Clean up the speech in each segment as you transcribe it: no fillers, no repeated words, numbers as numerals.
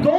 2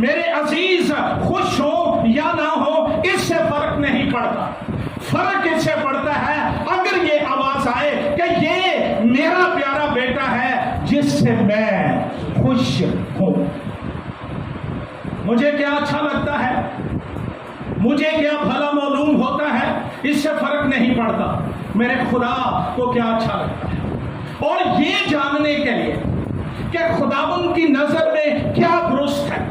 میرے عزیز خوش ہوں یا نہ ہو اس سے فرق نہیں پڑتا، فرق اس سے پڑتا ہے اگر یہ آواز آئے کہ یہ میرا پیارا بیٹا ہے جس سے میں خوش ہوں۔ مجھے کیا اچھا لگتا ہے، مجھے کیا بھلا معلوم ہوتا ہے، اس سے فرق نہیں پڑتا میرے خدا کو کیا اچھا لگتا ہے۔ اور یہ جاننے کے لیے کہ خداوند کی نظر میں کیا درست ہے،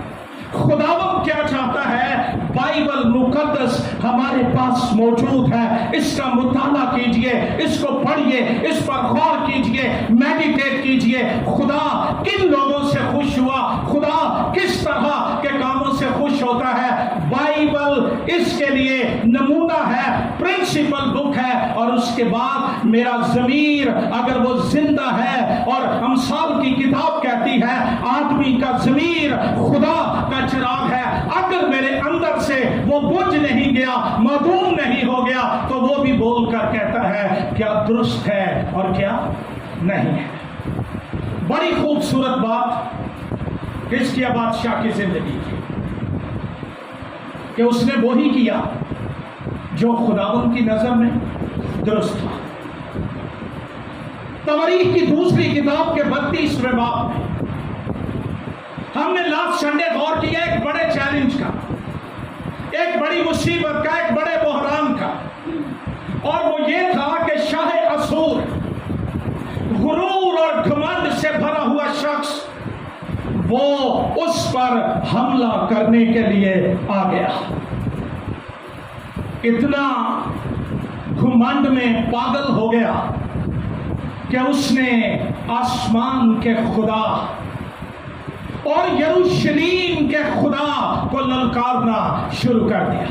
خداوند کیا چاہتا ہے، بائبل مقدس ہمارے پاس موجود ہے۔ اس کا مطالعہ کیجئے، اس کو پڑھیے، اس پر غور کیجئے، میڈیٹیٹ کیجئے۔ خدا کن لوگوں سے خوش ہوا، خدا کس طرح کے کاموں سے خوش ہوتا ہے، بائبل اس کے لیے نمونہ ہے، پرنسپل بک ہے۔ اور اس کے بعد میرا ضمیر اگر وہ زندہ ہے، اور امثال کی کتاب کہتی ہے آدمی کا ضمیر خدا کا چراغ ہے، اگر میرے اندر سے وہ بجھ نہیں گیا، معدوم نہیں ہو گیا، تو وہ بھی بول کر کہتا ہے کیا درست ہے اور کیا نہیں ہے۔ بڑی خوبصورت بات حزقیاہ بادشاہ کی زندگی کی کہ اس نے وہی کیا جو خداوند کی نظر میں درست تھا۔ تواریخ کی دوسری کتاب کے 32ویں باب میں ہم نے لاسٹ سنڈے غور کیا ایک بڑے چیلنج کا، ایک بڑی مصیبت کا، ایک بڑے بحران کا، اور وہ یہ تھا کہ شاہ اسور غرور اور گھمنڈ سے بھرا ہوا شخص وہ اس پر حملہ کرنے کے لیے آ گیا۔ اتنا گھمنڈ میں پاگل ہو گیا کہ اس نے آسمان کے خدا اور یروشلیم کے خدا کو للکارنا شروع کر دیا،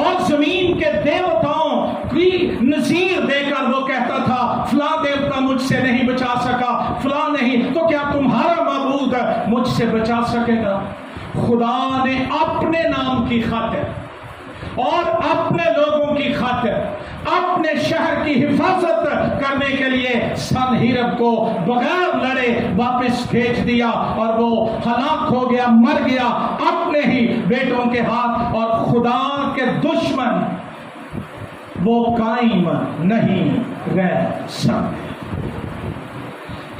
اور زمین کے دیوتاؤں کی نظیر دے کر وہ کہتا تھا فلاں دیوتا مجھ سے نہیں بچا سکا، فلاں نہیں، تو کیا تمہارا معبود مجھ سے بچا سکے گا؟ خدا نے اپنے نام کی خاطر اور اپنے لوگوں کی خاطر اپنے شہر کی حفاظت کرنے کے لیے سنہیرب کو بغیر لڑے واپس بھیج دیا، اور وہ ہلاک ہو گیا، مر گیا اپنے ہی بیٹوں کے ہاتھ، اور خدا کے دشمن وہ قائم نہیں رہ سکتے۔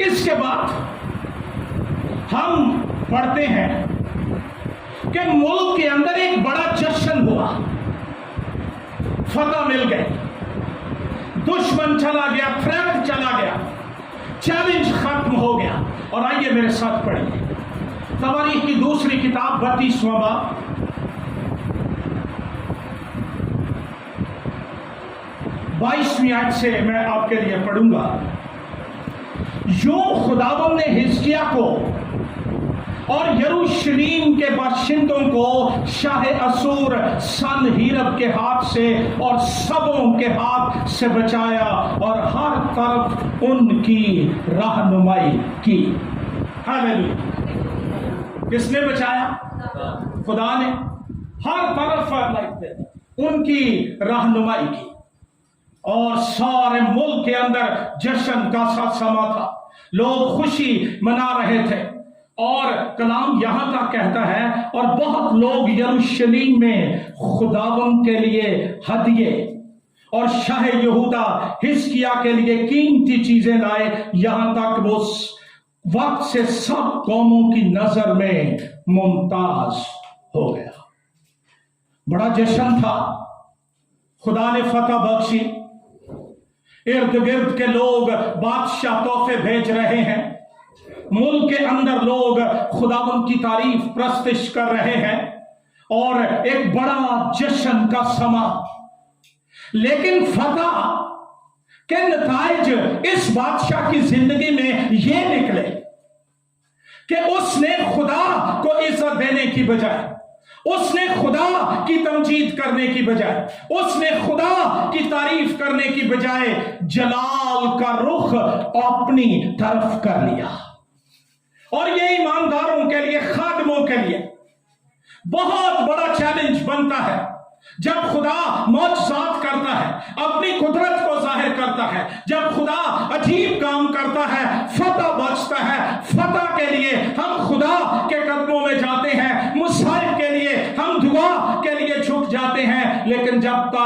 اس کے بعد ہم پڑھتے ہیں کہ ملک کے اندر ایک بڑا جشن ہوا، فتح مل گئی، دشمن چلا گیا، تھریٹ چلا گیا، چیلنج ختم ہو گیا۔ اور آئیے میرے ساتھ پڑھیے تواریخ کی دوسری کتاب 32واں باب، بائیسویں آیت سے میں آپ کے لیے پڑھوں گا۔ یوں خداوند نے حزقیاہ کو اور یروشلیم کے باشندوں کو شاہ اسور سنہیرب کے ہاتھ سے اور سبوں کے ہاتھ سے بچایا، اور ہر طرف ان کی رہنمائی کی۔ ہاللیلویا! کس نے بچایا؟ خدا نے ہر طرف ان کی رہنمائی کی، اور سارے ملک کے اندر جشن کا سا سما تھا، لوگ خوشی منا رہے تھے۔ اور کلام یہاں تک کہتا ہے اور بہت لوگ یروشلیم میں خداوند کے لیے ہدیے اور شاہ یہودا حزقیاہ کے لیے قیمتی چیزیں لائے، یہاں تک وہ وقت سے سب قوموں کی نظر میں ممتاز ہو گیا۔ بڑا جشن تھا، خدا نے فتح بخشی، ارد گرد کے لوگ بادشاہ تحفے بھیج رہے ہیں، ملک کے اندر لوگ خداوند کی تعریف پرستش کر رہے ہیں، اور ایک بڑا جشن کا سما۔ لیکن فتح کے نتائج اس بادشاہ کی زندگی میں یہ نکلے کہ اس نے خدا کو عزت دینے کی بجائے، اس نے خدا کی تمجید کرنے کی بجائے، اس نے خدا کی تعریف کرنے کی بجائے جلال کا رخ اپنی طرف کر لیا۔ اور یہ ایمانداروں کے لیے، خادموں کے لیے بہت بڑا چیلنج بنتا ہے جب خدا معجزات کرتا ہے، اپنی قدرت کو ظاہر کرتا ہے، جب خدا عجیب کام کرتا ہے، فتح بخشتا ہے۔ فتح کے لیے ہم خدا کے قدموں میں جاتے ہیں،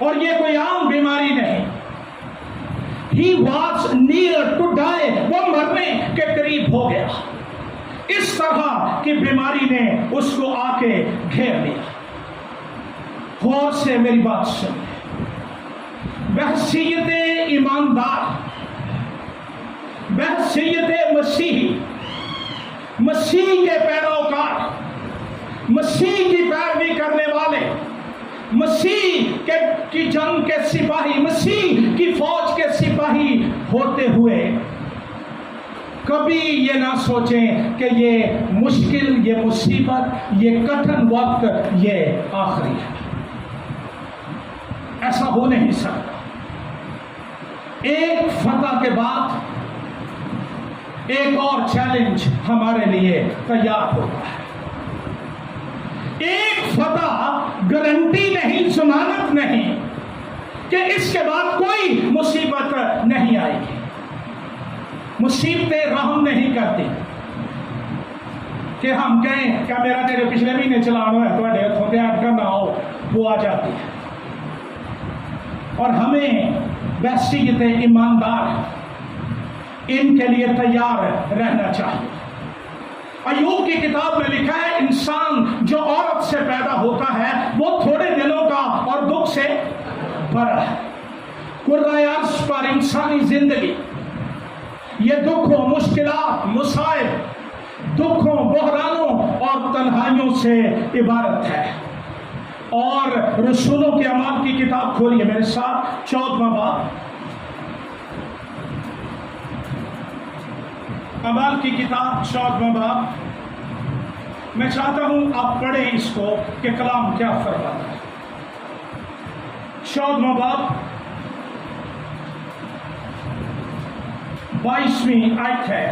اور یہ کوئی عام بیماری نہیں. He was near to die. وہ مرنے کے قریب ہو گیا. اس طرح کی بیماری نے اس کو آ کے گھیر لیا. غور سے میری بات سنیں. بحثیت ایماندار، بحثیت مسیحی، مسیح کے پیروکار، مسیح کی پیروی کرنے والے، مسیح کی جنگ کے سپاہی، مسیح کی فوج کے سپاہی ہوتے ہوئے کبھی یہ نہ سوچیں کہ یہ مشکل، یہ مصیبت، یہ کٹھن وقت یہ آخری ہے. ایسا ہو نہیں سکتا. ایک فتح کے بعد ایک اور چیلنج ہمارے لیے تیار ہوتا ہے. ایک فتح گارنٹی نہیں، ضمانت نہیں کہ اس کے بعد کوئی مصیبت نہیں آئے گی. مصیبتیں رحم نہیں کرتی کہ ہم کہیں کیا میرا تیرے پچھلے مہینے چلانا ہے تو تھوڑے اٹکا نہ ہو، وہ آ جاتی ہے. اور ہمیں بحثیت ایماندار ان کے لیے تیار رہنا چاہیے. ایوب کی کتاب میں لکھا ہے انسان جو عورت سے پیدا ہوتا ہے وہ تھوڑے دنوں کا اور دکھ سے بھرا ہے. قرۂ عرض پر انسانی زندگی یہ دکھوں، مشکلات، مصائب، دکھوں، بحرانوں اور تنہائیوں سے عبارت ہے. اور رسولوں کے اعمال کی کتاب کھولیے میرے ساتھ، 14واں باب. اعمال کی کتاب 14واں باب. میں چاہتا ہوں آپ پڑھیں اس کو کہ کلام کیا فرماتا ہے. 14واں باب 22ویں آیت ہے.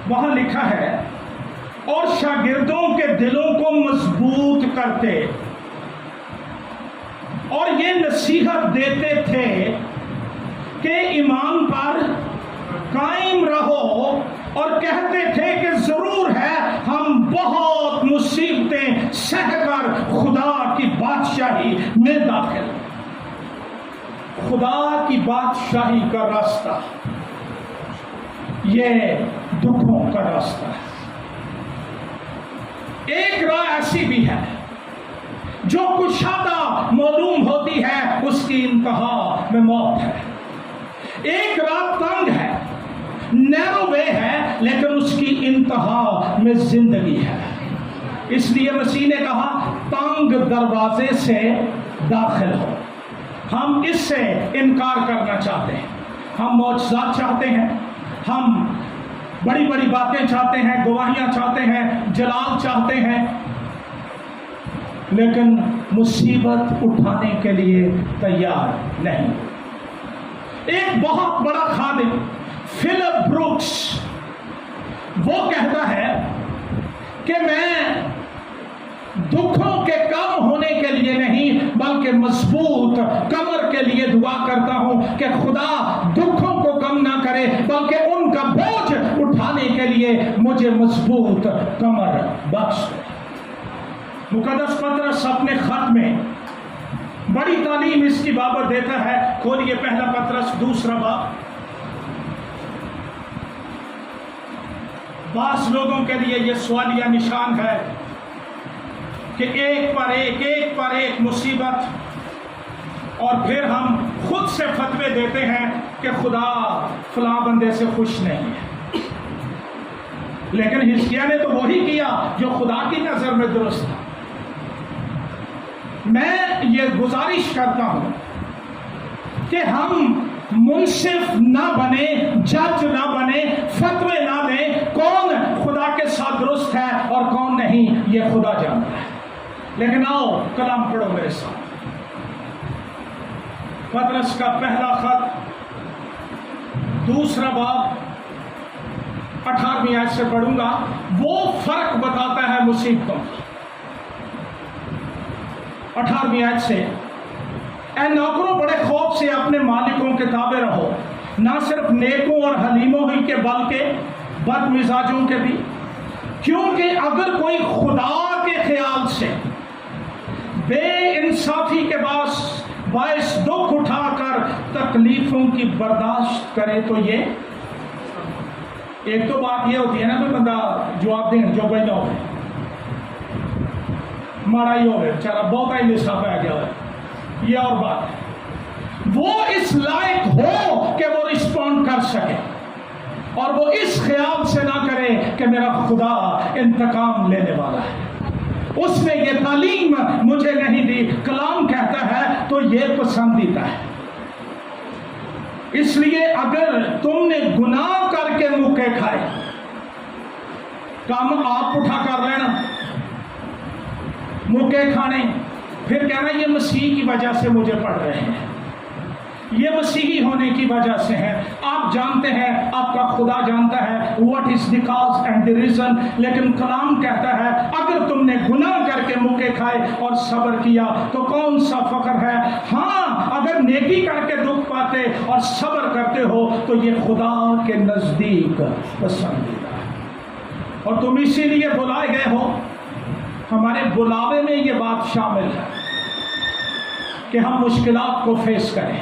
وہاں لکھا ہے اور شاگردوں کے دلوں کو مضبوط کرتے اور یہ نصیحت دیتے تھے کہ ایمان پر قائم رہو، اور کہتے تھے کہ ضرور ہے ہم بہت مصیبتیں سہ کر خدا کی بادشاہی میں داخل. خدا کی بادشاہی کا راستہ یہ دکھوں کا راستہ ہے. ایک راہ ایسی بھی ہے جو کشادہ معلوم ہوتی ہے، اس کی انتہا میں موت ہے. ایک راہ تنگ ہے، نیرو وے ہے، لیکن اس کی انتہا میں زندگی ہے. اس لیے مسیح نے کہا تنگ دروازے سے داخل ہو. ہم اس سے انکار کرنا چاہتے ہیں. ہم معجزات چاہتے ہیں، ہم بڑی بڑی باتیں چاہتے ہیں، گواہیاں چاہتے ہیں، جلال چاہتے ہیں، لیکن مصیبت اٹھانے کے لیے تیار نہیں. ایک بہت بڑا خادم فلپ بروکس وہ کہتا ہے کہ میں دکھوں کے کم ہونے کے لیے نہیں بلکہ مضبوط کمر کے لیے دعا کرتا ہوں کہ خدا دکھوں کو کم نہ کرے بلکہ ان کا بوجھ اٹھانے کے لیے مجھے مضبوط کمر بخش دے. مقدس پطرس اپنے خط میں بڑی تعلیم اس کی بابت دیتا ہے. کھولیے پہلا پطرس 2 باب. بعض لوگوں کے لیے یہ سوالیہ نشان ہے کہ ایک پر ایک مصیبت، اور پھر ہم خود سے فتوے دیتے ہیں کہ خدا فلاں بندے سے خوش نہیں ہے. لیکن حزقیہ نے تو وہی کیا جو خدا کی نظر میں درست تھا. میں یہ گزارش کرتا ہوں کہ ہم منصف نہ بنے، جج نہ بنے، فتوے نہ دیں کون خدا کے ساتھ درست ہے اور کون نہیں، یہ خدا جانتا ہے. لیکن آؤ کلام پڑھو میرے ساتھ. پطرس کا پہلا خط 2 باب 18ویں آیت سے پڑھوں گا. وہ فرق بتاتا ہے مصیبتوں کا. 18ویں آیت سے، اے نوکروں بڑے خوف سے اپنے مالکوں کے تابع رہو، نہ صرف نیکوں اور حلیموں ہی کے بلکہ بد مزاجوں کے بھی، کیونکہ اگر کوئی خدا کے خیال سے بے انصافی کے باعث دکھ اٹھا کر تکلیفوں کی برداشت کرے تو یہ ایک تو بات یہ ہوتی ہے نا کوئی بندہ جواب دیں جو بھائی نہ ہو مارا ہی ہو گئے بیچارہ بہت ہی لسا پہ گیا ہے یہ اور بات ہے وہ اس لائق ہو کہ وہ رسپونڈ کر سکے اور وہ اس خیال سے نہ کرے کہ میرا خدا انتقام لینے والا ہے اس نے یہ تعلیم مجھے نہیں دی کلام کہتا ہے تو یہ پسندیدہ ہے اس لیے اگر تم نے گناہ کر کے مکے کھائے کام آپ اٹھا کر لینا مکے کھانے پھر کہنا یہ مسیح کی وجہ سے مجھے پڑ رہے ہیں یہ مسیحی ہونے کی وجہ سے ہے آپ جانتے ہیں آپ کا خدا جانتا ہے what is the cause and the reason لیکن کلام کہتا ہے اگر تم نے گناہ کر کے مکے کھائے اور صبر کیا تو کون سا فخر ہے ہاں اگر نیکی کر کے دکھ پاتے اور صبر کرتے ہو تو یہ خدا کے نزدیک پسندیدہ ہے اور تم اسی لیے بلائے گئے ہو ہمارے بلاوے میں یہ بات شامل ہے کہ ہم مشکلات کو فیس کریں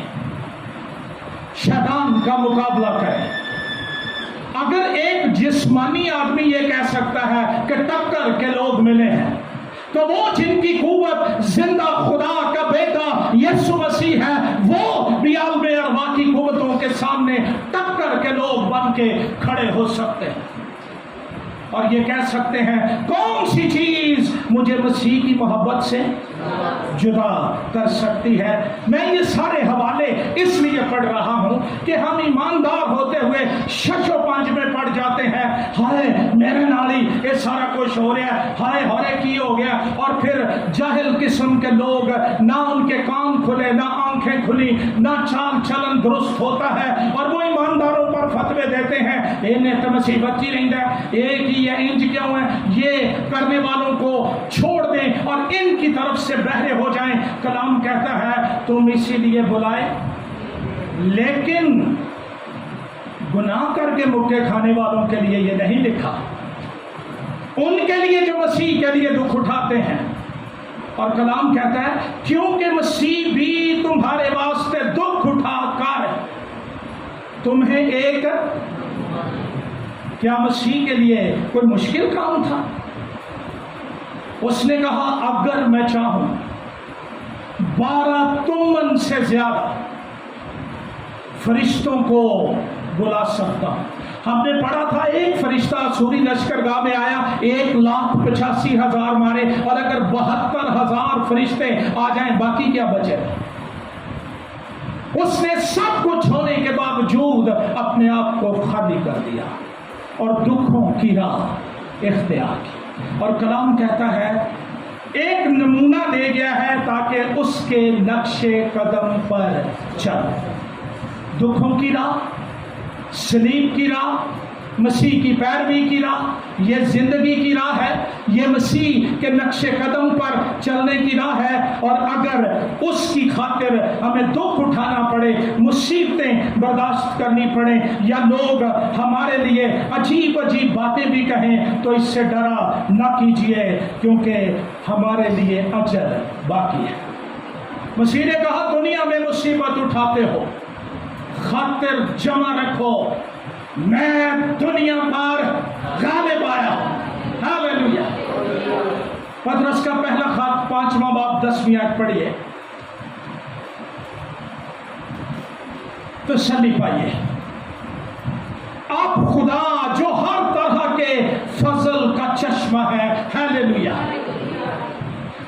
شیطان کا مقابلہ کریں اگر ایک جسمانی آدمی یہ کہہ سکتا ہے کہ ٹکر کے لوگ ملے ہیں تو وہ جن کی قوت زندہ خدا کا بیٹا یسوع مسیح ہے وہ بھی عالم ارواح کی قوتوں کے سامنے ٹکر کے لوگ بن کے کھڑے ہو سکتے ہیں اور یہ کہہ سکتے ہیں کون سی چیز مجھے مسیح کی محبت سے جدا کر سکتی ہے میں یہ سارے حوالے اس لیے پڑھ رہا ہوں کہ ہم ایماندار ہوتے ہوئے شش و پنج میں پڑ جاتے ہیں ہائے میرے نالی یہ سارا کچھ ہو رہا ہے ہائے ہائے کی ہو گیا اور پھر جاہل قسم کے لوگ نہ ان کے کان کھلے نہ آنکھیں کھلی نہ چال چلن درست ہوتا ہے اور وہ ایمانداروں پر فتوے دیتے ہیں انہیں تو مصیبت ہی رہتا ہے ایک ہی ہے انج کیوں ہے یہ کرنے والوں کو چھوڑ دیں اور ان کی طرف سے بہرے ہو جائیں کلام کہتا ہے تم اسی لیے بلائے لیکن گناہ کر کے مکے کھانے والوں کے لیے یہ نہیں لکھا ان کے لیے جو مسیح کے لیے دکھ اٹھاتے ہیں اور کلام کہتا ہے کیونکہ مسیح بھی تمہارے واسطے دکھ اٹھا کر تمہیں ایک کیا مسیح کے لیے کوئی مشکل کام تھا اس نے کہا اگر میں چاہوں 12 تمن سے زیادہ فرشتوں کو بلا سکتا ہوں ہم نے پڑھا تھا ایک فرشتہ سوری لشکر گاہ میں آیا 1,85,000 مارے اور اگر 72,000 فرشتے آ جائیں باقی کیا بچے اس نے سب کچھ ہونے کے باوجود اپنے آپ کو خالی کر دیا اور دکھوں کی راہ اختیار کی اور کلام کہتا ہے ایک نمونہ دے گیا ہے تاکہ اس کے نقش قدم پر چل دکھوں کی راہ صلیب کی راہ مسیح کی پیروی کی راہ یہ زندگی کی راہ ہے یہ مسیح کے نقش قدم پر چلنے کی راہ ہے اور اگر اس کی خاطر ہمیں دکھ اٹھانا پڑے مصیبتیں برداشت کرنی پڑے یا لوگ ہمارے لیے عجیب عجیب باتیں بھی کہیں تو اس سے ڈرا نہ کیجیے کیونکہ ہمارے لیے اجر باقی ہے مسیح نے کہا دنیا میں مصیبت اٹھاتے ہو خاطر جمع رکھو میں دنیا پر غالب آیا ہوں ہاللیلویا پطرس کا پہلا خط 5واں باب 10ویں آیت پڑھیے تسلی پائیے آپ خدا جو ہر طرح کے فضل کا چشمہ ہے ہاللیلویا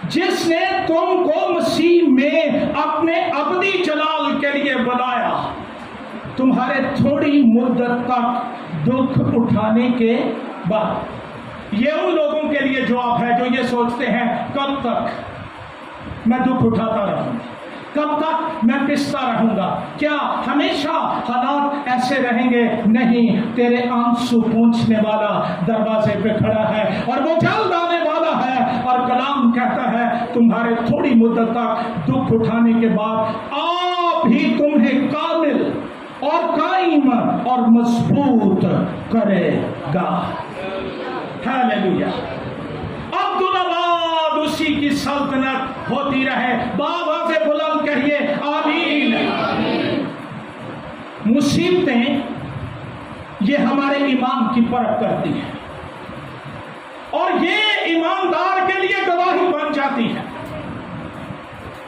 جس نے تم کو مسیح میں اپنے ابدی جلال کے لیے بنایا تمہارے تھوڑی مدت تک دکھ اٹھانے کے بعد یہ ان لوگوں کے لیے جواب ہے جو یہ سوچتے ہیں کب تک میں دکھ اٹھاتا رہوں کب تک میں پستا رہوں گا کیا ہمیشہ حالات ایسے رہیں گے نہیں تیرے آنسو پوچھنے والا دروازے پہ کھڑا ہے اور وہ جلد آنے والا ہے اور کلام کہتا ہے تمہارے تھوڑی مدت تک دکھ اٹھانے کے بعد آپ ہی تمہیں کامل اور قائم اور مضبوط کرے گا ہاللویا۔ عبدالآباد اسی کی سلطنت ہوتی رہے۔ بابا سے بلند کہیے آمین۔ مصیبتیں یہ ہمارے ایمان کی پرکھ کرتی ہیں اور یہ ایماندار کے لیے گواہی بن جاتی ہے۔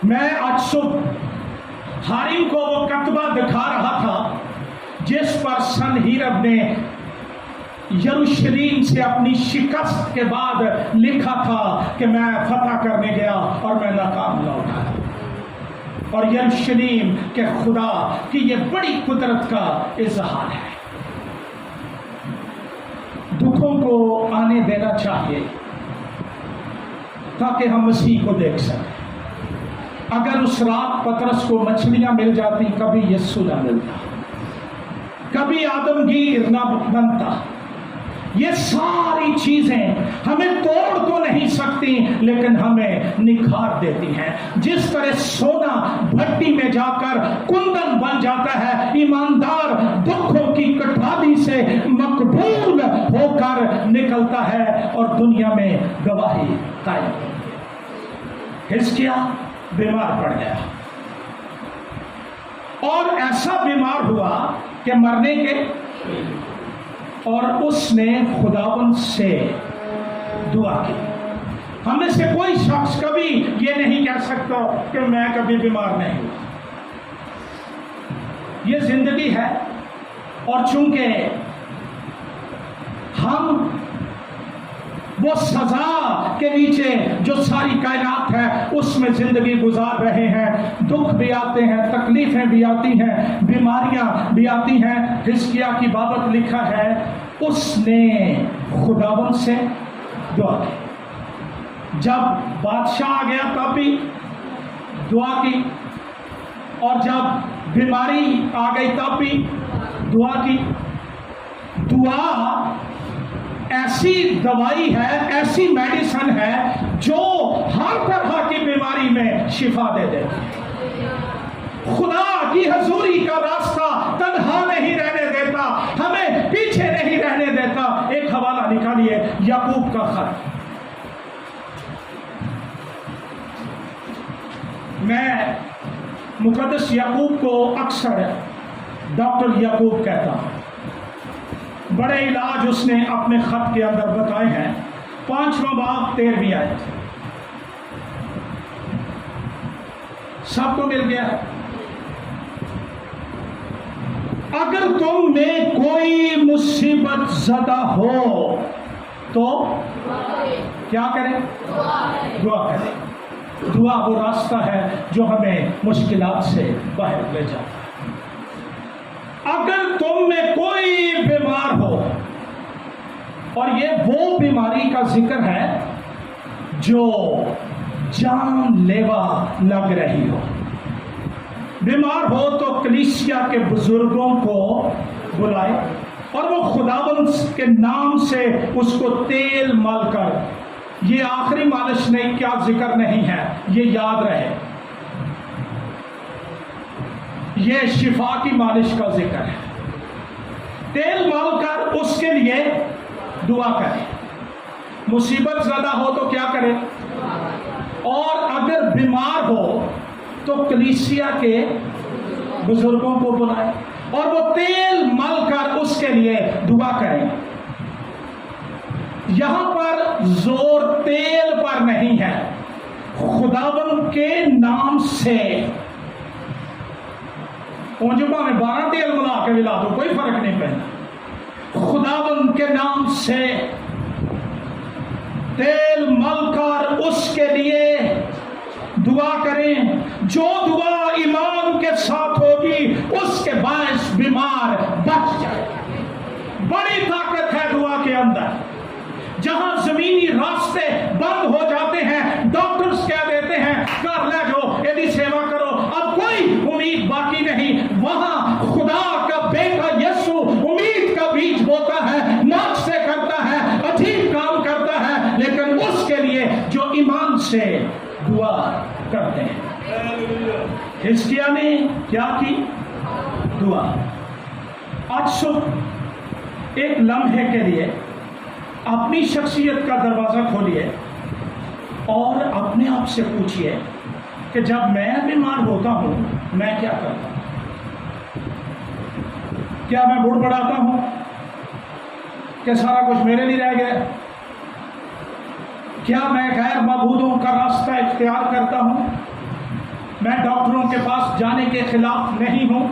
میں آج صبح حارم کو وہ کتبہ دکھا رہا تھا جس پر سنہیرب نے یروشلیم سے اپنی شکست کے بعد لکھا تھا کہ میں فتح کرنے گیا اور میں ناکام لوٹا۔ اور یروشلیم کے خدا کی یہ بڑی قدرت کا اظہار ہے۔ دکھوں کو آنے دینا چاہیے تاکہ ہم مسیح کو دیکھ سکیں۔ اگر اس رات پطرس کو مچھلیاں مل جاتی کبھی یسوع نہ ملتا، کبھی آدمگیر نہ بنتا۔ یہ ساری چیزیں ہمیں توڑ تو نہیں سکتی لیکن ہمیں نکھار دیتی ہیں۔ جس طرح سونا بھٹی میں جا کر کندن بن جاتا ہے، ایماندار دکھوں کی کٹھالی سے مقبول ہو کر نکلتا ہے اور دنیا میں گواہی قائم۔ حزقیاہ بیمار پڑ گیا اور ایسا بیمار ہوا کہ مرنے کے، اور اس نے خداوند سے دعا کی۔ ہم میں سے کوئی شخص کبھی یہ نہیں کہہ سکتا کہ میں کبھی بیمار نہیں ہوں۔ یہ زندگی ہے اور چونکہ ہم وہ سزا کے نیچے جو ساری کائنات ہے اس میں زندگی گزار رہے ہیں، دکھ بھی آتے ہیں، تکلیفیں بھی آتی ہیں، بیماریاں بھی آتی ہیں۔ حزقیاہ کی بابت لکھا ہے اس نے خداوند سے دعا کی۔ جب بادشاہ آ گیا تب بھی دعا کی، اور جب بیماری آ گئی تب بھی دعا کی۔ دعا ایسی دوائی ہے، ایسی میڈیسن ہے جو ہر طرح کی بیماری میں شفا دے دیتی ہے۔ خدا کی حضوری کا راستہ تنہا نہیں رہنے دیتا، ہمیں پیچھے نہیں رہنے دیتا۔ ایک حوالہ نکالیے یعقوب کا خط۔ میں مقدس یعقوب کو اکثر ڈاکٹر یعقوب کہتا ہوں۔ بڑے علاج اس نے اپنے خط کے اندر بتائے ہیں۔ 5واں باب 13ویں آیت۔ سب کو مل گیا؟ اگر تم میں کوئی مصیبت زدہ ہو تو کیا کریں؟ دعا کریں۔ دعا وہ راستہ ہے جو ہمیں مشکلات سے باہر لے جاتا ہے۔ اگر تم میں کوئی بیمار ہو، اور یہ وہ بیماری کا ذکر ہے جو جان لیوا لگ رہی ہو، بیمار ہو تو کلیسیا کے بزرگوں کو بلائے اور وہ خداوند کے نام سے اس کو تیل مل کر، یہ آخری مالش نہیں، کیا ذکر نہیں ہے، یہ یاد رہے، یہ شفا کی مالش کا ذکر ہے۔ تیل مل کر اس کے لیے دعا کریں۔ مصیبت زدہ ہو تو کیا کریں؟ اور اگر بیمار ہو تو کلیسیا کے بزرگوں کو بلائیں اور وہ تیل مل کر اس کے لیے دعا کریں۔ یہاں پر زور تیل پر نہیں ہے، خداوند کے نام سے۔ اونجبا میں 12 تیل ملا کے ملا دو، کوئی فرق نہیں پڑتا۔ خداوند کے نام سے تیل مل کر اس کے لیے دعا کریں۔ جو دعا ایمان کے ساتھ ہوگی اس کے باعث بیمار بچ جائے۔ بڑی طاقت ہے دعا کے اندر۔ جہاں زمینی راستے بند ہو جاتے ہیں، ڈاکٹرز کہہ دیتے ہیں کر لے جو یدی سیوا کرو، اب کوئی امید باقی نہیں، وہاں خدا کا بیٹا یسوع امید کا بیج بوتا ہے، ناچتے کرتا ہے، عجیب کام کرتا ہے، لیکن اس کے لیے جو ایمان سے دعا کرتے ہیں۔ حزقیاہ نے کیا کی؟ دعا۔ آج صبح ایک لمحے کے لیے اپنی شخصیت کا دروازہ کھولیے اور اپنے آپ سے پوچھئے کہ جب میں بیمار ہوتا ہوں میں کیا کرتا ہوں؟ کیا میں بڑبڑاتا ہوں کہ سارا کچھ میرے لیے رہ گیا؟ کیا میں غیر معبودوں کا راستہ اختیار کرتا ہوں؟ میں ڈاکٹروں کے پاس جانے کے خلاف نہیں ہوں،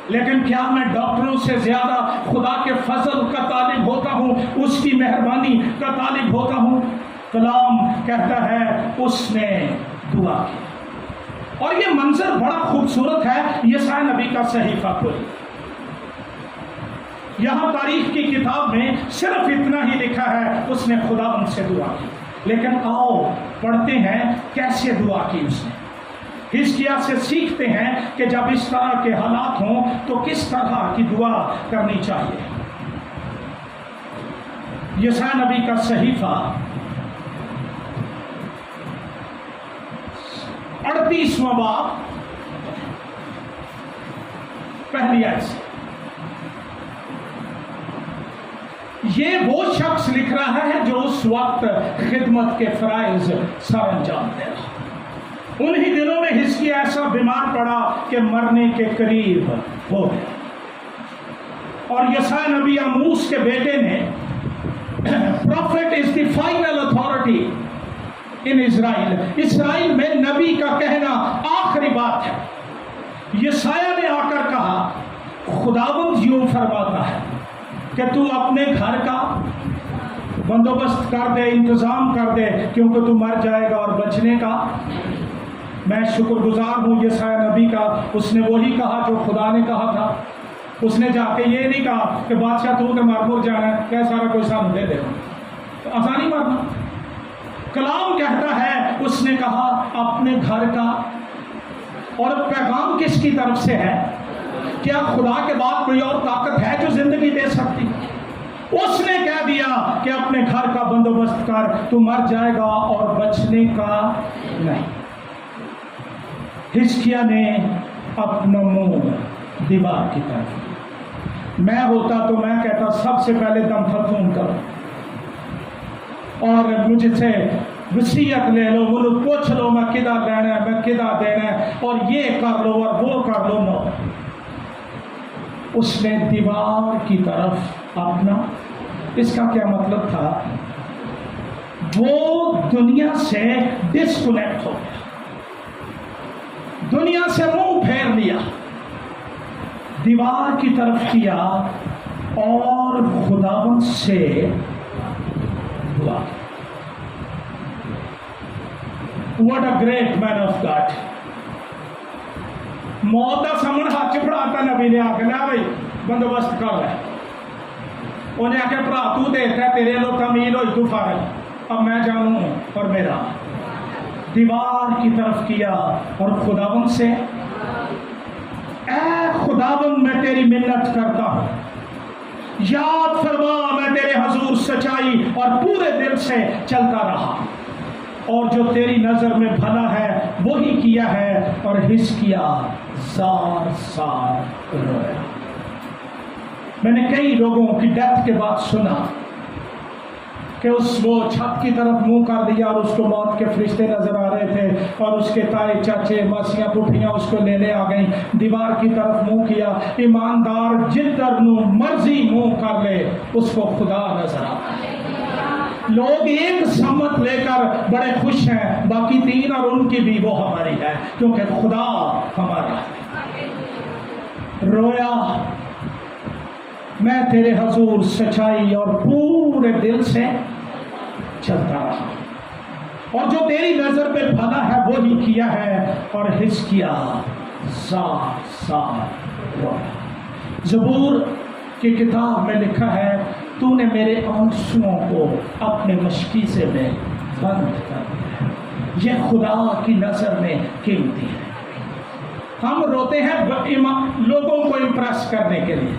لیکن کیا میں ڈاکٹروں سے زیادہ خدا کے فضل کا طالب ہوتا ہوں، اس کی مہربانی کا طالب ہوتا ہوں؟ کلام کہتا ہے اس نے دعا کی، اور یہ منظر بڑا خوبصورت ہے۔ یسایا نبی کا صحیفہ کھولیے، یہاں تاریخ کی کتاب میں صرف اتنا ہی لکھا ہے اس نے خداوند سے دعا کی، لیکن آؤ پڑھتے ہیں کیسے دعا کی اس نے۔ حزقیہ سے سیکھتے ہیں کہ جب اس طرح کے حالات ہوں تو کس طرح کی دعا کرنی چاہیے۔ یسایا نبی کا صحیفہ 38واں باب پہلی آیت سے۔ یہ وہ شخص لکھ رہا ہے جو اس وقت خدمت کے فرائض سر انجام دے رہا۔ انہی دنوں میں حزقیہ ایسا بیمار پڑا کہ مرنے کے قریب ہو گیا، اور یسایا نبی آموس کے بیٹے نے prophet is the final authority in Israel, اسرائیل میں نبی کا کہنا آخری بات ہے۔ یسایا نے آ کر کہا خداوند یوں فرماتا ہے کہ تو اپنے گھر کا بندوبست کر دے، انتظام کر دے، کیونکہ تو مر جائے گا، اور بچنے کا میں شکر گزار ہوں یسایا نبی کا۔ اس نے وہی کہا جو خدا نے کہا تھا۔ اس نے جا کے یہ نہیں کہا کہ بادشاہ تو کہ مرمور جانا ہے، کیا سارا کوئی ساتھ دے دے تو آسانی مرنا۔ کلام کہتا ہے اس نے کہا اپنے گھر کا، اور پیغام کس کی طرف سے ہے؟ کیا خدا کے بعد کوئی اور طاقت ہے جو زندگی دے سکتی؟ اس نے کہہ دیا کہ اپنے گھر کا بندوبست کر، تو مر جائے گا اور بچنے کا نہیں۔ حزقیہ نے اپنا منہ دیوار کی طرف، میں ہوتا تو میں کہتا سب سے پہلے دم ختم کرو اور مجھ سے وصیت لے لو، مجھے پوچھ لو میں کدا لینا ہے، میں کدا دینا ہے، اور یہ کر لو اور وہ کر لو۔ نو، اس نے دیوار کی طرف اپنا، اس کا کیا مطلب تھا؟ وہ دنیا سے ڈسکنیکٹ ہو گیا، دنیا سے منہ پھیر لیا، دیوار کی طرف کیا اور خداوند سے دعا کی۔ What a great man of God! موت کا سامن ہاتھ چپڑاتا نبی نے آ کے لیا بھائی بندوبست کر لے۔ انہیں آ کے پڑا تو دیتا ہے تیرے لو تمیل ہوئی تو فارغ، اب میں جانوں اور میرا۔ دیوار کی طرف کیا اور خداوند سے، اے خداوند میں تیری منت کرتا ہوں، یاد فرما میں تیرے حضور سچائی اور پورے دل سے چلتا رہا، اور جو تیری نظر میں بھلا ہے وہی کیا ہے۔ اور حزقیہ زار زار رویا۔ میں نے کئی لوگوں کی ڈیتھ کے بعد سنا کہ وہ چھت کی طرف منہ کر دیا اور اس کو موت کے فرشتے نظر آ رہے تھے، اور اس کے تائے چاچے ماسیاں پھوپھیاں اس کو لینے آ گئیں، دیوار کی طرف منہ کیا۔ ایماندار جدھر نو مرضی منہ کر لے اس کو خدا نظر آ۔ لوگ ایک سمت لے کر بڑے خوش ہیں، باقی تین اور ان کی بھی وہ ہماری ہے، کیونکہ خدا ہمارا ہے۔ رویا، میں تیرے حضور سچائی اور پورے دل سے چلتا رہا، اور جو تیری نظر پہ بھلا ہے وہی کیا ہے۔ اور حزقیہ زار زار رویا۔ زبور کی کتاب میں لکھا ہے تو نے میرے آنسوؤں کو اپنے مشکی سے میں بند کر دیا۔ یہ خدا کی نظر میں قیمتی ہے۔ ہم روتے ہیں لوگوں کو امپریس کرنے کے لیے،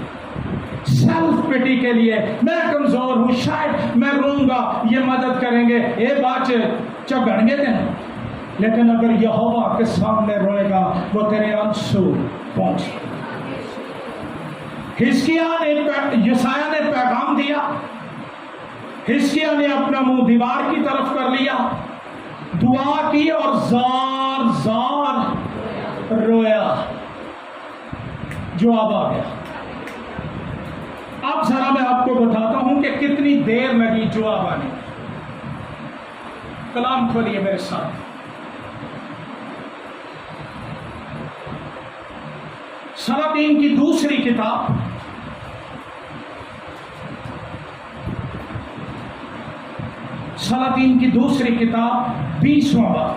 سیلف پٹی کے لیے، میں کمزور ہوں شاید میں روں گا یہ مدد کریں گے، یہ بات چگڑ گے دیں۔ لیکن اگر یہوہ کے سامنے روئے گا وہ تیرے آنسو پہنچ۔ حزقیہ نے یسایہ نے پیغام دیا حزقیہ نے اپنا منہ دیوار کی طرف کر لیا، دعا کی اور زار زار رویا۔ جواب آ گیا۔ اب ذرا میں آپ کو بتاتا ہوں کہ کتنی دیر لگی جواب آنے۔ کلام کھولیے میرے ساتھ۔ سلاطین کی دوسری کتاب سلاطین کی دوسری کتاب 20واں باب،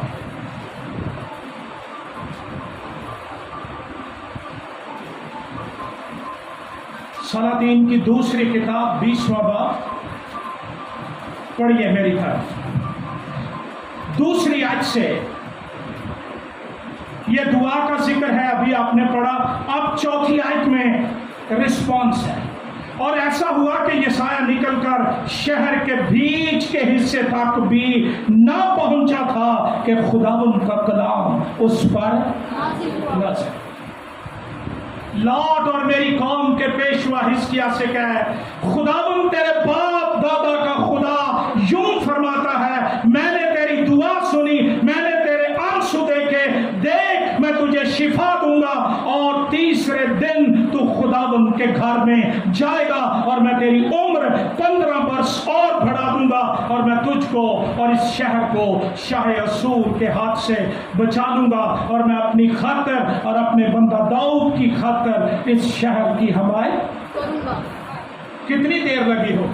سلاطین کی دوسری کتاب 20واں باب، پڑھیے میری طرف۔ دوسری آیت سے یہ دعا کا ذکر ہے، ابھی آپ نے پڑھا۔ اب چوتھی آیت میں رسپانس ہے۔ اور ایسا ہوا کہ یسایہ نکل کر شہر کے بیچ کے حصے تک بھی نہ پہنچا تھا کہ خداوند کا کلام اس پر نازل۔ لوٹ اور میری قوم کے پیشوا حزقیہ سے کہے، خداوند تیرے باپ دادا کا خدا یوں فرماتا ہے، میں نے تیری دعا سنی، میں نے تیرے آنسو دیکھے، دیکھ میں تجھے شفا دوں گا، اور تیسرے دن تو خداوند کے گھر میں جائے گا، اور میں تیری عمر 15 برس اور بڑھا دوں گا، اور میں تجھ کو اور اس شہر کو شاہ اسور کے ہاتھ سے بچا لوں گا، اور میں اپنی خاطر اور اپنے بندہ داؤد کی خاطر اس شہر کی حمایت کروں گا۔ کتنی دیر لگی ہو،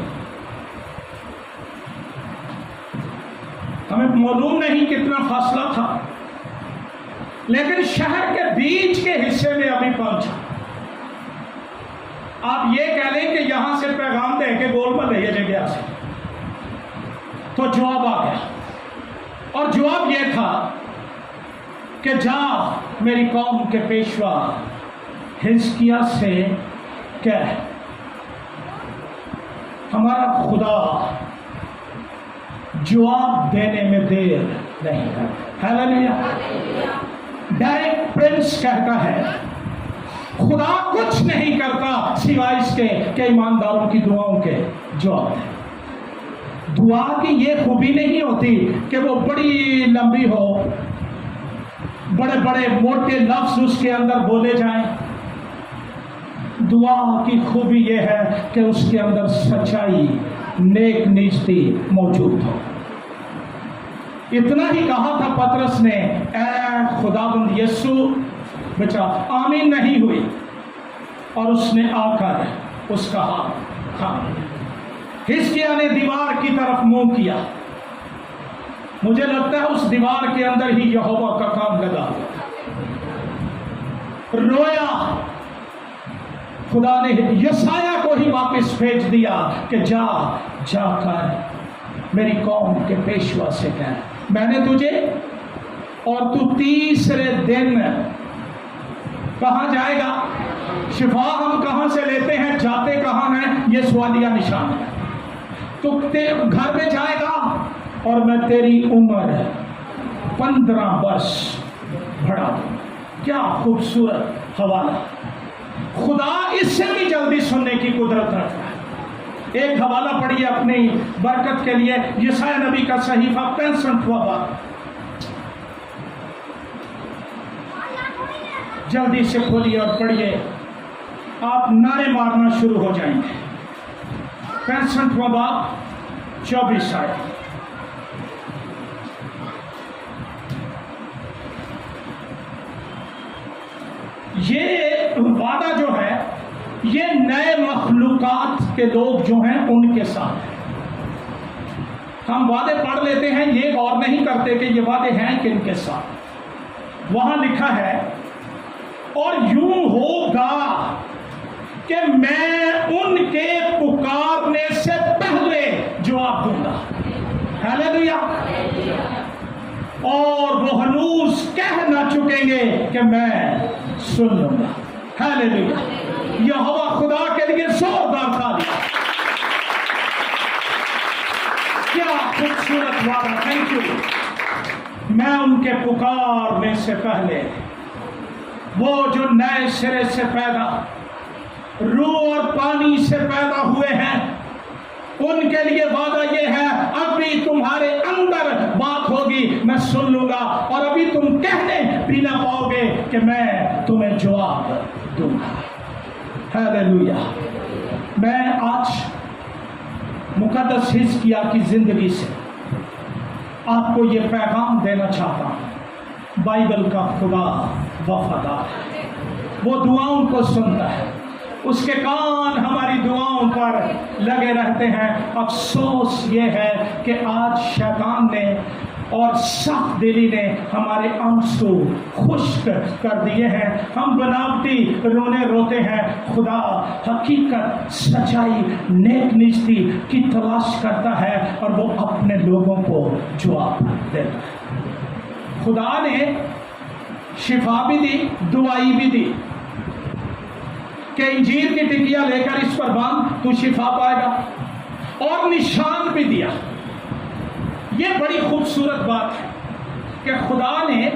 ہمیں معلوم نہیں کتنا فاصلہ تھا، لیکن شہر کے بیچ کے حصے میں ابھی پہنچا۔ آپ یہ کہہ لیں کہ یہاں سے پیغام دے کے گول میں لے جائے گیا سے، تو جواب آ گیا، اور جواب یہ تھا کہ جا میری قوم کے پیشوا حزقیہ سے کہہ، ہمارا خدا جواب دینے میں دیر نہیں کرتا۔ ہیلیلویا۔ ڈائریکٹ پرنس کہتا ہے خدا کچھ نہیں کرتا سوائے اس کے کہ ایمانداروں کی دعاؤں کے جواب دے۔ دعا کی یہ خوبی نہیں ہوتی کہ وہ بڑی لمبی ہو، بڑے بڑے موٹے لفظ اس کے اندر بولے جائیں۔ دعا کی خوبی یہ ہے کہ اس کے اندر سچائی، نیک نیستی موجود ہو۔ اتنا ہی کہا تھا پطرس نے، اے خداوند یسوع بچا، آمین نہیں ہوئی، اور اس نے آ کر اس کا ہاتھ تھام لیا۔ حزقیہ نے دیوار کی طرف منہ کیا۔ مجھے لگتا ہے اس دیوار کے اندر ہی یہوہ کا کام لگا ہوا۔ رویا، خدا نے یسایہ کو ہی واپس بھیج دیا کہ جا کر میری قوم کے پیشوا سے کہہ، میں نے تجھے، اور تو تیسرے دن کہاں جائے گا؟ شفا ہم کہاں سے لیتے ہیں، جاتے کہاں ہیں؟ یہ سوالیہ نشان ہے۔ تو گھر میں جائے گا، اور میں تیری عمر 15 برس بڑھا دوں۔ کیا خوبصورت حوالہ! خدا اس سے بھی جلدی سننے کی قدرت رکھتا ہے۔ ایک حوالہ پڑھیے اپنی برکت کے لیے، یسایہ نبی کا صحیفہ 65واں باب، جلدی سے کھولیے اور پڑھیے، آپ نعرے مارنا شروع ہو جائیں گے۔ 65واں باب 24 آیت۔ یہ وعدہ جو ہے یہ نئے مخلوقات کے لوگ جو ہیں ان کے ساتھ ہے۔ ہم وعدے پڑھ لیتے ہیں، یہ غور نہیں کرتے کہ یہ وعدے ہیں کن کے ساتھ۔ وہاں لکھا ہے، اور یوں ہوگا کہ میں ان کے پکارنے سے پہلے جواب دوں گا۔ ہیلیلویا۔ اور وہ ہنوز کہہ نہ چکیں گے کہ میں سن لوں گا۔ ہیلیلویا۔ یہوہ خدا کے لیے زوردار تالی۔ کیا خوبصورت وعدہ! Thank you. میں ان کے پکارنے سے پہلے، وہ جو نئے سرے سے پیدا، روح اور پانی سے پیدا ہوئے ہیں، ان کے لیے وعدہ یہ ہے ابھی تمہارے اندر بات ہوگی میں سن لوں گا اور ابھی تم کہنے بھی نہ پاؤ گے کہ میں تمہیں جواب دوں گا. ہیلیلویا. میں آج مقدس حزقیاہ کی زندگی سے آپ کو یہ پیغام دینا چاہتا ہوں. بائبل کا خدا وفادار ہے. وہ دعاؤں کو سنتا ہے. اس کے کان ہماری دعاؤں پر لگے رہتے ہیں. افسوس یہ ہے کہ آج شیطان نے اور سخت دلی نے ہمارے آنسو خشک کر دیے ہیں. ہم بناوٹی رونے روتے ہیں. خدا حقیقت سچائی نیک نیستی کی تلاش کرتا ہے اور وہ اپنے لوگوں کو جواب دیتا ہے. خدا نے شفا بھی دی, دعائی بھی دی کہ انجیر کی ٹکیا لے کر اس پر باندھ تو شفا پائے گا, اور نشان بھی دیا. یہ بڑی خوبصورت بات ہے کہ خدا نے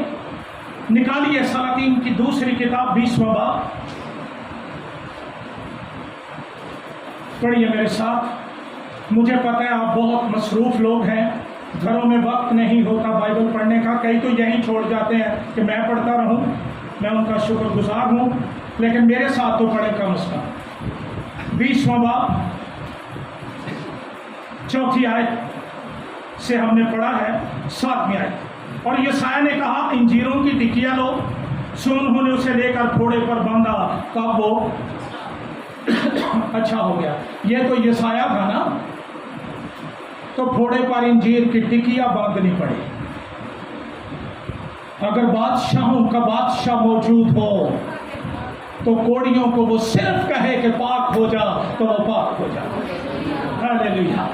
نکالی ہے. سلاطین کی دوسری کتاب 20واں باب پڑھیے میرے ساتھ. مجھے پتہ ہے آپ بہت مصروف لوگ ہیں, گھروں میں وقت نہیں ہوتا بائبل پڑھنے کا. کئی تو یہیں چھوڑ جاتے ہیں کہ میں پڑھتا رہوں, میں ان کا شکر گزار ہوں, لیکن میرے ساتھ تو پڑھے کم از کم. 20واں باب 4 آیت سے ہم نے پڑھا ہے 7ویں آیت. اور یسایہ نے کہا انجیروں کی ٹکیا لو. سو انہوں نے اسے لے کر پھوڑے پر باندھا, تب وہ اچھا ہو گیا. یہ تو یسایہ تھا نا, تو پھوڑے پر انجیر کی ٹکیا باندھنی پڑی. اگر بادشاہوں کا بادشاہ موجود ہو تو کوڑیوں کو وہ صرف کہے کہ پاک ہو جا تو وہ پاک ہو جا. ہیلیلویا.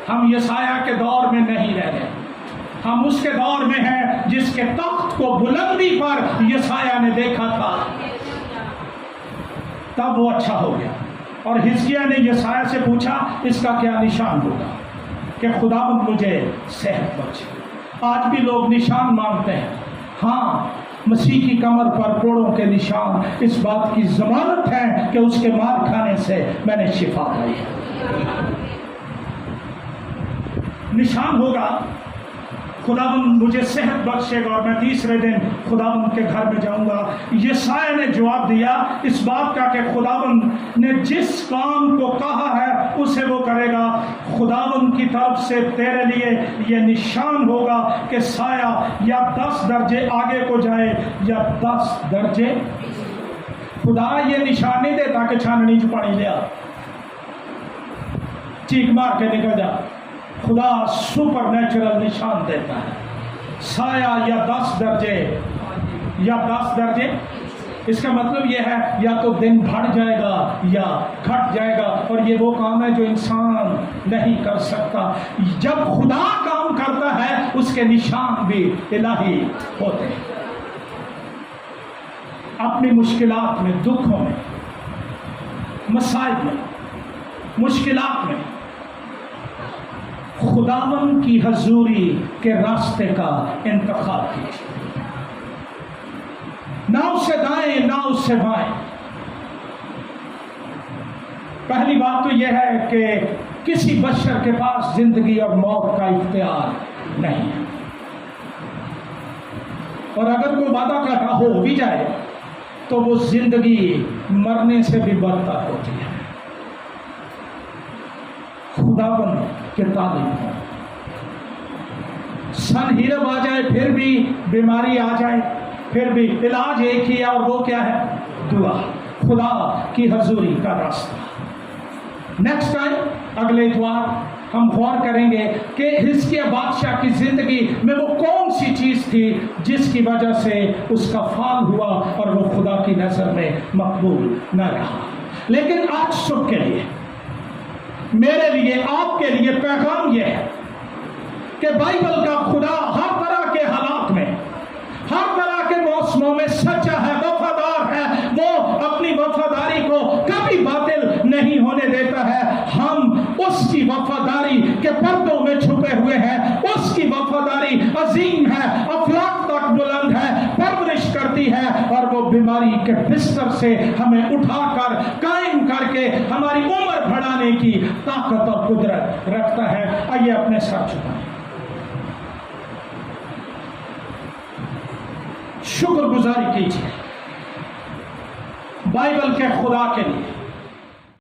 ہم یسایہ کے دور میں نہیں رہ رہے, ہم اس کے دور میں ہیں جس کے تخت کو بلندی پر یسایہ نے دیکھا تھا, تب وہ اچھا ہو گیا. اور حزقیاہ نے یسایہ سے پوچھا اس کا کیا نشان ہوگا کہ خداوند مجھے صحت بخشے. آج بھی لوگ نشان مانگتے ہیں. ہاں, مسیح کی کمر پر کوڑوں کے نشان اس بات کی ضمانت ہے کہ اس کے مار کھانے سے میں نے شفا پائی. نشان ہوگا خداوند مجھے صحت بخشے گا اور میں تیسرے دن خداوند کے گھر میں جاؤں گا. یسایہ نے جواب دیا اس بات کا کہ خداوند نے جس کام کو کہا ہے اسے وہ کرے گا. خداوند کی طرف سے تیرے لیے یہ نشان ہوگا کہ سایہ یا 10 درجے آگے کو جائے یا 10 درجے. خدا یہ نشان نہیں دیتا کہ چھاننی چ پانی لیا چیخ مار کے نکل جا. خدا سپر نیچرل نشان دیتا ہے. سایہ یا 10 درجے یا 10 درجے, اس کا مطلب یہ ہے یا تو دن بڑھ جائے گا یا گھٹ جائے گا. اور یہ وہ کام ہے جو انسان نہیں کر سکتا. جب خدا کام کرتا ہے اس کے نشان بھی الہی ہوتے ہیں. اپنی مشکلات میں, دکھوں میں, مصائب میں, مشکلات میں خداوند کی حضوری کے راستے کا انتخاب کیجیے. نہ اس سے دائیں نہ اس سے بائیں. پہلی بات تو یہ ہے کہ کسی بشر کے پاس زندگی اور موت کا اختیار نہیں ہے, اور اگر کوئی وعدہ کرتا ہو بھی جائے تو وہ زندگی مرنے سے بھی بدتر ہوتی ہے. خداوند کے تعلیم ہو. سن ہیرب آ جائے پھر بھی بیماری آ جائے پھر بھی علاج ایک ہی ہے, اور وہ کیا ہے؟ دعا, خدا کی حضوری کا راستہ. نیکسٹ ٹائم اگلے اتوار ہم غور کریں گے کہ حزقیاہ بادشاہ کی زندگی میں وہ کون سی چیز تھی جس کی وجہ سے اس کا فال ہوا اور وہ خدا کی نظر میں مقبول نہ رہا. لیکن آج صبح کے لیے, میرے لیے, آپ کے لیے پیغام یہ ہے کہ بائبل کا خدا ہر طرح کے حالات میں, ہر طرح کے موسموں میں سچا ہے, وفادار ہے. وہ اپنی وفاداری کو کبھی باطل نہیں ہونے دیتا ہے. ہم اس کی وفاداری کے پردوں میں چھپے ہوئے ہیں. اس کی وفاداری عظیم ہے, افلاک تک بلند ہے, پرورش کرتی ہے, اور وہ بیمار بیماری کے بستر سے ہمیں اٹھا کر قائم کر کے ہماری عمر بڑھانے کی طاقت اور قدرت رکھتا ہے. آئیے اپنے سر جھکائیں، شکر گزاری کیجیے بائبل کے خدا کے لیے.